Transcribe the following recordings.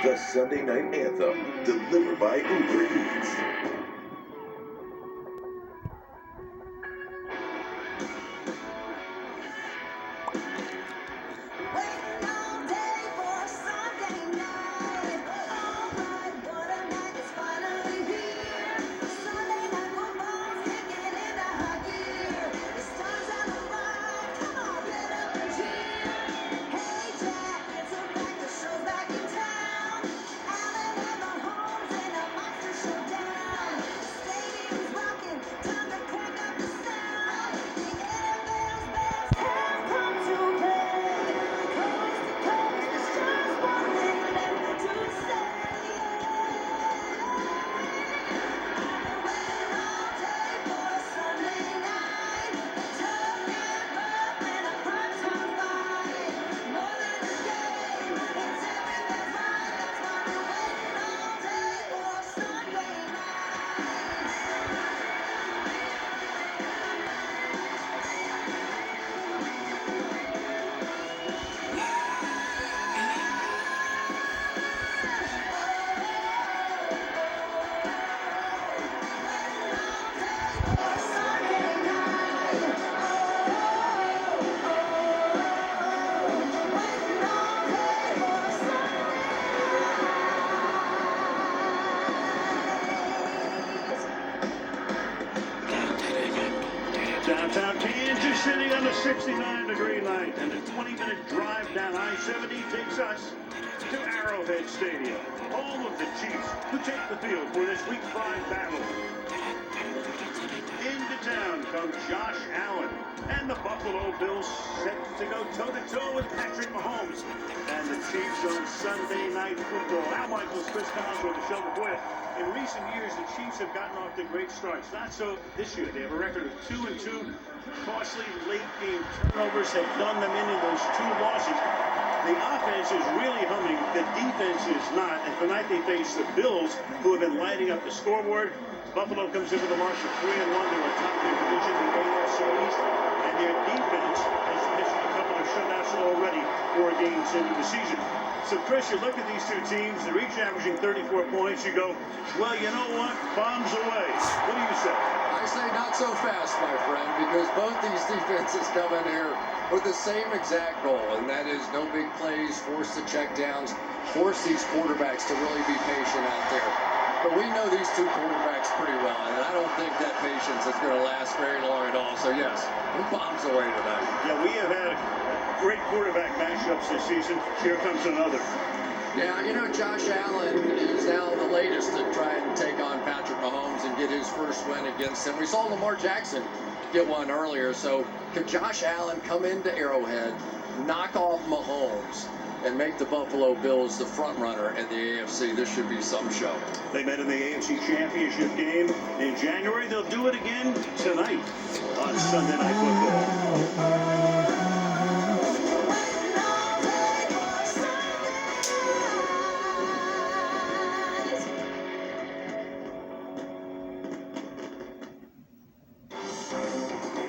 The Sunday Night Anthem, delivered by Uber Eats. Downtown Kansas City on the 69-degree night, and a 20-minute drive down I-70 takes us to Arrowhead Stadium, home of the Chiefs, who take the field for this Week 5 battle. Into town comes Josh Allen and the Buffalo Bills, set to go toe-to-toe with Patrick Mahomes and the Chiefs on Sunday Night Football. Al Michaels, Chris Collinsworth, the show before you. In recent years, the Chiefs have gotten off to great starts. Not so this year. They have a record of 2-2. Costly late-game turnovers have done them into those 2 losses. The offense is really humming. The defense is not. And tonight they face the Bills, who have been lighting up the scoreboard. Buffalo comes in with a march of 3-1. They're atop their division, the AFC East. And their defense has pitched a couple of shutouts already 4 games into the season. So, Chris, you look at these 2 teams, they're each averaging 34 points. You go, well, you know what? Bombs away. What do you say? I say not so fast, my friend, because both these defenses come in here with the same exact goal, and that is no big plays, force the checkdowns, force these quarterbacks to really be patient out there. But we know these 2 quarterbacks pretty well, and I don't think that patience is going to last very long at all. So, yes, bombs away tonight. Yeah, we have had great quarterback matchups this season. Here comes another. Yeah, you know, Josh Allen is now the latest to try and take on Patrick Mahomes and get his first win against him. We saw Lamar Jackson get one earlier. So could Josh Allen come into Arrowhead, knock off Mahomes, and make the Buffalo Bills the front runner in the AFC? This should be some show. They met in the AFC Championship game in January. They'll do it again tonight on Sunday Night Football.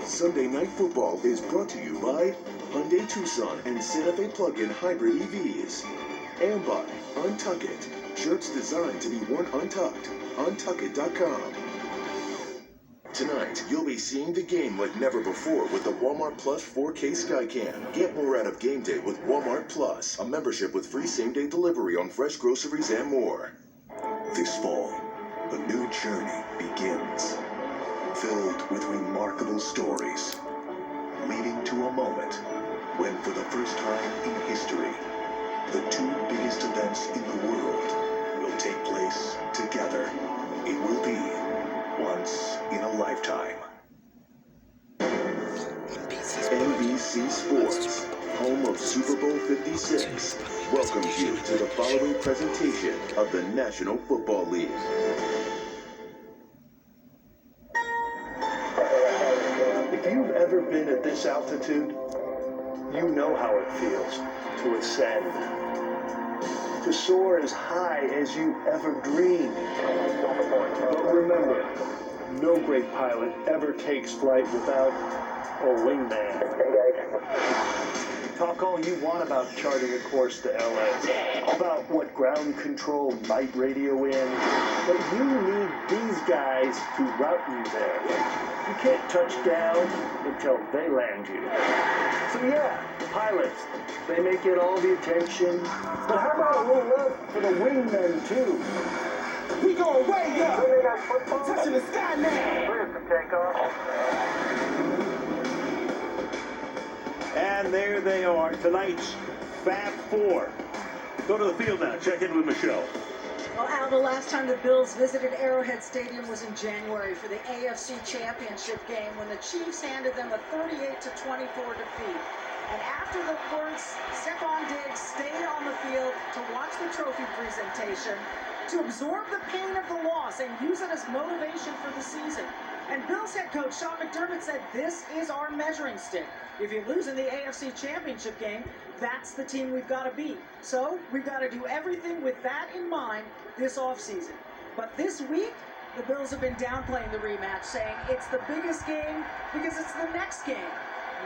Sunday Night Football is brought to you by Hyundai Tucson and Santa Fe plug-in hybrid EVs. And by Untuck It, shirts designed to be worn untucked. Untuckit.com. Tonight, you'll be seeing the game like never before with the Walmart Plus 4K Skycam. Get more out of game day with Walmart Plus, a membership with free same-day delivery on fresh groceries and more. This fall, a new journey begins. Filled with remarkable stories, leading to a moment when, for the first time in history, the 2 biggest events in the world will take place together. It will be once in a lifetime. NBC Sports, home of Super Bowl 56, welcomes you to the following presentation of the National Football League. If you've ever been at this altitude, you know how it feels to ascend, to soar as high as you ever dreamed. But remember, no great pilot ever takes flight without a wingman. Talk all you want about charting a course to LA, about what ground control might radio in, but you need these guys to route you there. You can't touch down until they land you. So yeah, pilots, they may get all the attention, but how about a little love for the wingmen too? We going way up. Sunday Night Football? Touching the sky now. Clear to take off. And there they are, tonight's Fab Four. Go to the field now. Check in with Michelle. Well, Al, the last time the Bills visited Arrowhead Stadium was in January for the AFC Championship game when the Chiefs handed them a 38-24 defeat. And after the words, Stephon Diggs stayed on the field to watch the trophy presentation, to absorb the pain of the loss and use it as motivation for the season. And Bills head coach Sean McDermott said, this is our measuring stick. If you lose in the AFC Championship game, that's the team we've got to beat. So we've got to do everything with that in mind this offseason. But this week, the Bills have been downplaying the rematch, saying it's the biggest game because it's the next game.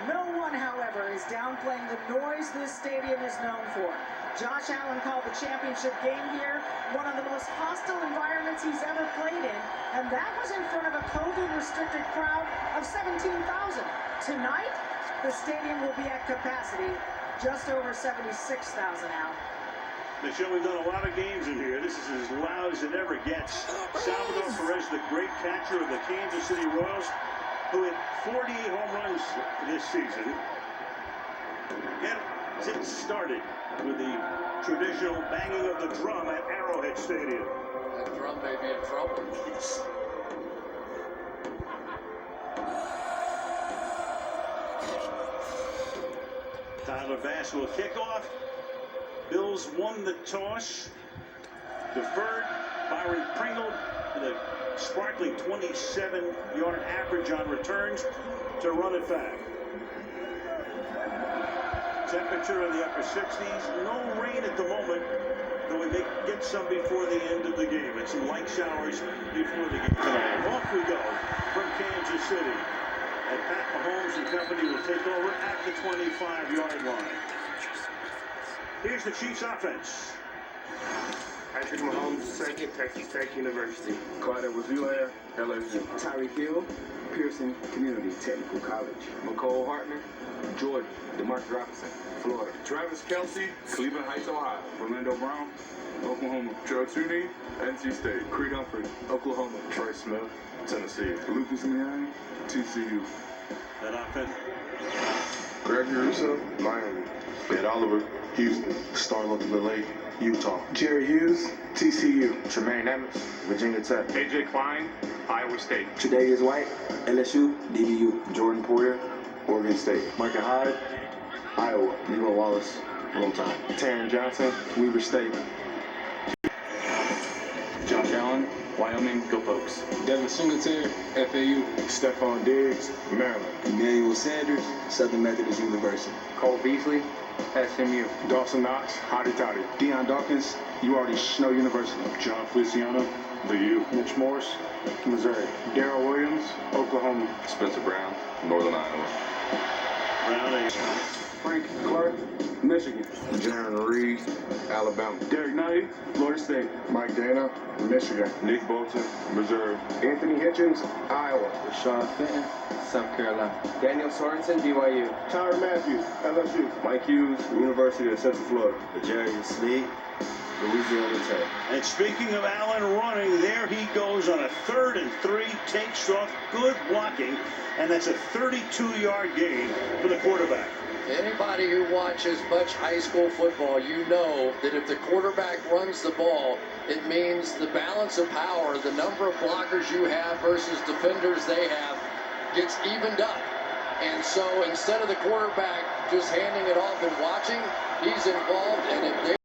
No one, however, is downplaying the noise this stadium is known for. Josh Allen called the championship game here one of the most hostile environments he's ever played in, and that was in front of a COVID-restricted crowd of 17,000. Tonight, the stadium will be at capacity, just over 76,000 out. Michelle, we've done a lot of games in here. This is as loud as it ever gets. Salvador Perez, the great catcher of the Kansas City Royals, who hit 48 home runs this season. Gets it started with the traditional banging of the drum at Arrowhead Stadium. That drum may be in trouble. Tyler Bass will kick off. Bills won the toss. Deferred. Byron Pringle with a sparkling 27-yard average on returns to run it back. Temperature in the upper 60s. No rain at the moment, though we may get some before the end of the game. And some light showers before the game tonight. Off we go from Kansas City. And Pat Mahomes and company will take over at the 25-yard line. Here's the Chiefs offense. Patrick Mahomes II, Texas Tech University. Clyde Edwards-Helaire, LSU. Tyreek Hill, Pearson Community Technical College. McCole Hartman, Georgia. DeMarcus Robinson, Florida. Travis Kelce, Cleveland Heights, Ohio. Orlando Brown, Oklahoma. Joe Tooney, NC State. Creed Humphrey, Oklahoma. Troy Smith, Tennessee. Lucas Niang, TCU. That offense. Gregory Rousseau, Miami. Ed Oliver, Houston. Starlock LeLake, Utah. Jerry Hughes, TCU. Tremaine Edmonds, Virginia Tech. AJ Klein, Iowa State. Tre'Davious White, LSU, DBU. Jordan Poyer, Oregon State. Micah Hyde, Iowa. Nico Wallace, Roll Tide. Taron Johnson, Weber State. Josh Allen, Wyoming, go Pokes. Devin Singletary, FAU. Stephon Diggs, Maryland. Emmanuel Sanders, Southern Methodist University. Cole Beasley, SMU. Dawson Knox, Hotty Toddy. Deion Dawkins, you already Snow University. John Feliciano, the U. Mitch Morse, Missouri. Darrell Williams, Oklahoma. Spencer Brown, Northern Iowa. Brown, Frank Clark, Michigan. Jaron Reed, Alabama. Derek Knight, Florida State. Mike Dana, Michigan. Nick Bolton, Missouri. Anthony Hitchens, Iowa. Rashawn Fenton, South Carolina. Daniel Sorensen, BYU. Tyron Matthews, LSU. Mike Hughes, University of Central Florida. Jarius Lee, Louisiana Tech. and speaking of Allen running, there he goes on a 3rd and 3, takes off, good blocking, and that's a 32-yard gain for the quarterback. Anybody who watches much high school football, you know that if the quarterback runs the ball, it means the balance of power, the number of blockers you have versus defenders they have, gets evened up. And so instead of the quarterback just handing it off and watching, he's involved, and if they